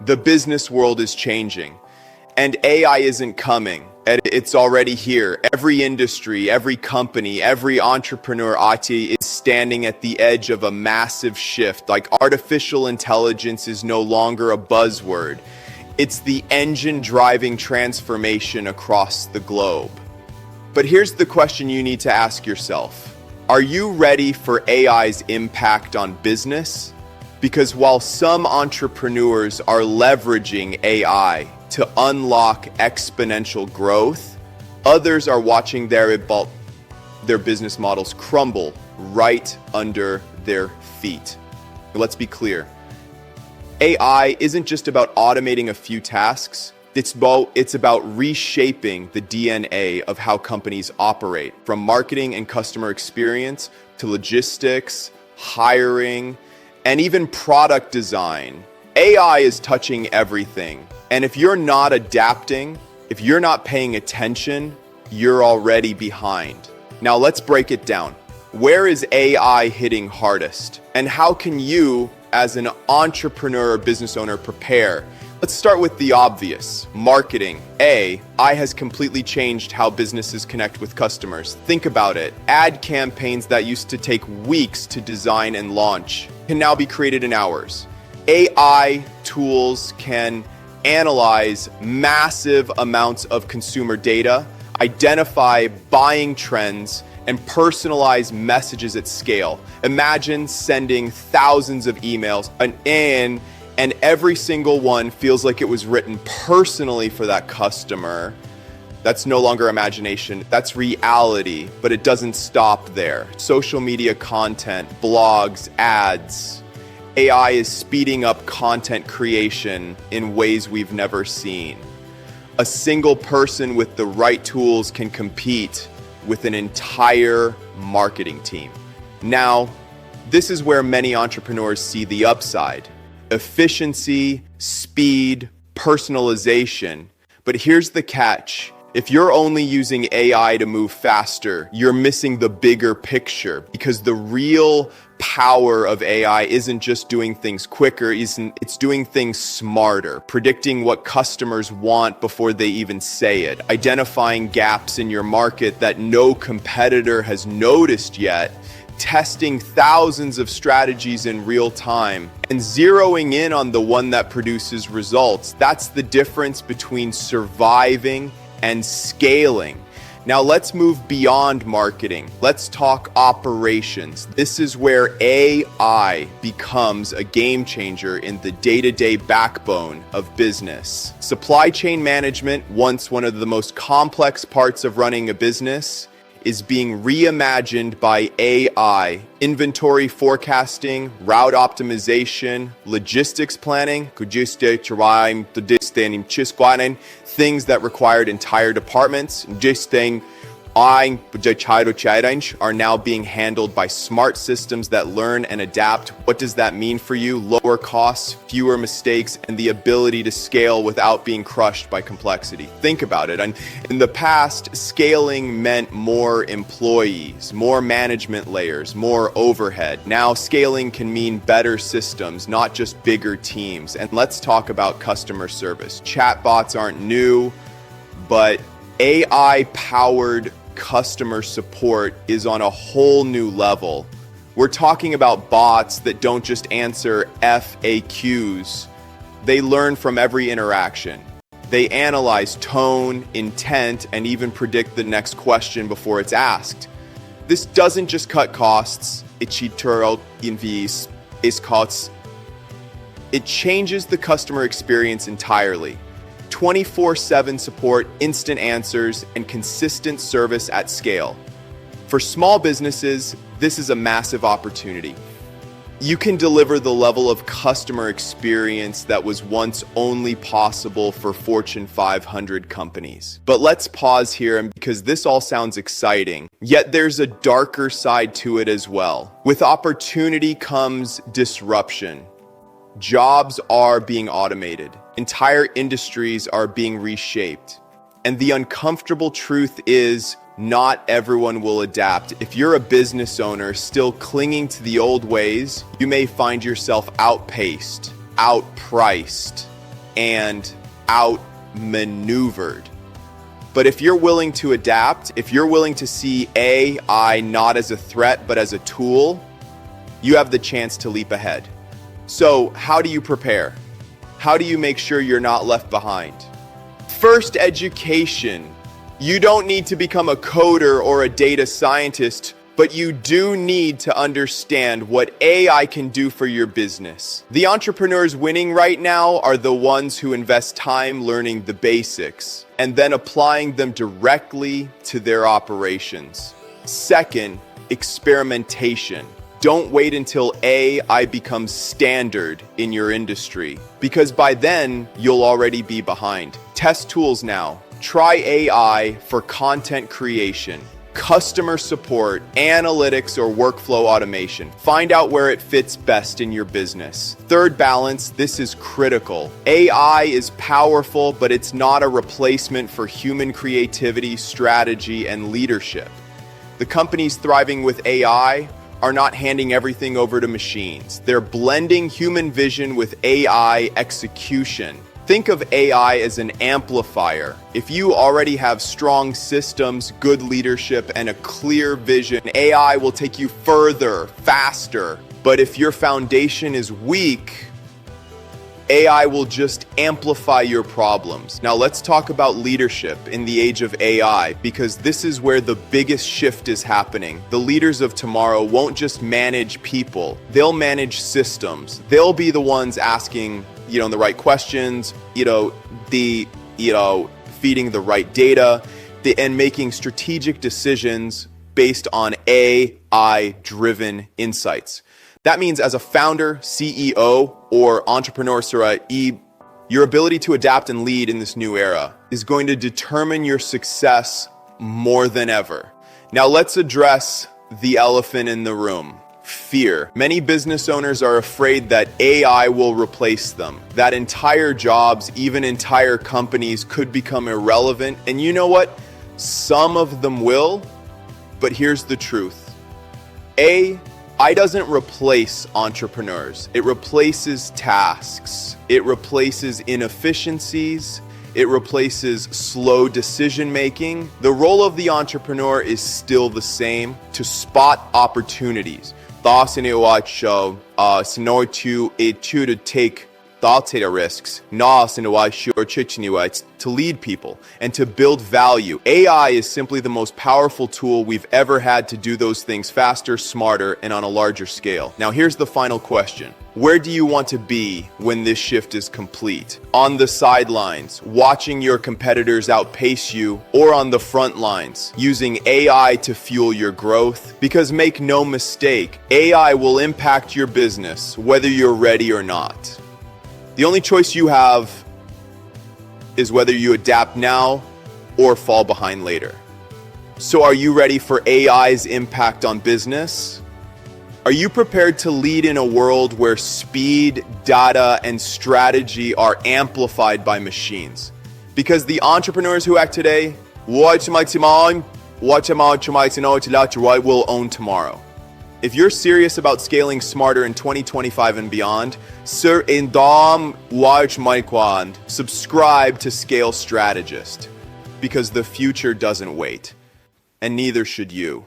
The business world is changing, and AI isn't coming. It's already here. Every industry, every company, every entrepreneur is standing at the edge of a massive shift. Like, artificial intelligence is no longer a buzzword. It's the engine driving transformation across the globe. But here's the question you need to ask yourself. Are you ready for AI's impact on business? Because while some entrepreneurs are leveraging AI to unlock exponential growth, others are watching their business models crumble right under their feet. Let's be clear. AI isn't just about automating a few tasks. It's about reshaping the DNA of how companies operate, from marketing and customer experience to logistics, hiring, and even product design. AI is touching everything. And if you're not adapting, if you're not paying attention, you're already behind. Now let's break it down. Where is AI hitting hardest? And how can you, as an entrepreneur or business owner, prepare? Let's start with the obvious. Marketing. AI has completely changed how businesses connect with customers. Think about it. Ad campaigns that used to take weeks to design and launch can now be created in hours. AI tools can analyze massive amounts of consumer data, identify buying trends, and personalize messages at scale. Imagine sending thousands of emails and every single one feels like it was written personally for that customer. That's no longer imagination, that's reality, but it doesn't stop there. Social media content, blogs, ads. AI is speeding up content creation in ways we've never seen. A single person with the right tools can compete with an entire marketing team. Now, this is where many entrepreneurs see the upside. Efficiency, speed, personalization. But here's the catch. If you're only using AI to move faster, you're missing the bigger picture, because the real power of AI isn't just doing things quicker, it's doing things smarter, predicting what customers want before they even say it, identifying gaps in your market that no competitor has noticed yet, testing thousands of strategies in real time, and zeroing in on the one that produces results. That's the difference between surviving and scaling. Now let's move beyond marketing. Let's talk operations. This is where AI becomes a game changer in the day-to-day backbone of business. Supply chain management, once one of the most complex parts of running a business, is being reimagined by AI. Inventory forecasting, route optimization, logistics planning, things that required entire departments, are now being handled by smart systems that learn and adapt. What does that mean for you? Lower costs, fewer mistakes, and the ability to scale without being crushed by complexity. Think about it. And in the past, scaling meant more employees, more management layers, more overhead. Now scaling can mean better systems, not just bigger teams. And let's talk about customer service. Chatbots aren't new, but AI-powered customer support is on a whole new level. We're talking about bots that don't just answer FAQs. They learn from every interaction. They analyze tone, intent, and even predict the next question before it's asked. This doesn't just cut costs, it changes the customer experience entirely. 24/7 support, instant answers, and consistent service at scale. For small businesses, this is a massive opportunity. You can deliver the level of customer experience that was once only possible for Fortune 500 companies. But let's pause here, because this all sounds exciting, yet there's a darker side to it as well. With opportunity comes disruption. Jobs are being automated. Entire industries are being reshaped. And the uncomfortable truth is, not everyone will adapt. If you're a business owner still clinging to the old ways, you may find yourself outpaced, outpriced, and outmaneuvered. But if you're willing to adapt, if you're willing to see AI not as a threat, but as a tool, you have the chance to leap ahead. So how do you prepare? How do you make sure you're not left behind? First, education. You don't need to become a coder or a data scientist, but you do need to understand what AI can do for your business. The entrepreneurs winning right now are the ones who invest time learning the basics and then applying them directly to their operations. Second, experimentation. Don't wait until AI becomes standard in your industry, because by then you'll already be behind. Test tools now. Try AI for content creation, customer support, analytics, or workflow automation. Find out where it fits best in your business. Third, balance. This is critical. AI is powerful, but it's not a replacement for human creativity, strategy, and leadership. The companies thriving with AI are not handing everything over to machines. They're blending human vision with AI execution. Think of AI as an amplifier. If you already have strong systems, good leadership, and a clear vision, AI will take you further, faster. But if your foundation is weak, AI will just amplify your problems. Now let's talk about leadership in the age of AI, because this is where the biggest shift is happening. The leaders of tomorrow won't just manage people, they'll manage systems. They'll be the ones asking, the right questions, feeding the right data, and making strategic decisions based on AI-driven insights. That means as a founder, CEO, or entrepreneur, your ability to adapt and lead in this new era is going to determine your success more than ever. Now let's address the elephant in the room. Fear. Many business owners are afraid that AI will replace them, that entire jobs, even entire companies could become irrelevant. And you know what? Some of them will, but here's the truth. AI doesn't replace entrepreneurs. It replaces tasks. It replaces inefficiencies. It replaces slow decision making. The role of the entrepreneur is still the same: to spot opportunities. To take risks, to lead people, and to build value. AI is simply the most powerful tool we've ever had to do those things faster, smarter, and on a larger scale. Now here's the final question. Where do you want to be when this shift is complete? On the sidelines, watching your competitors outpace you, or on the front lines, using AI to fuel your growth? Because make no mistake, AI will impact your business whether you're ready or not. The only choice you have is whether you adapt now or fall behind later. So are you ready for AI's impact on business? Are you prepared to lead in a world where speed, data, and strategy are amplified by machines? Because the entrepreneurs who act today will own tomorrow. If you're serious about scaling smarter in 2025 and beyond, subscribe to Scale Strategist, because the future doesn't wait, and neither should you.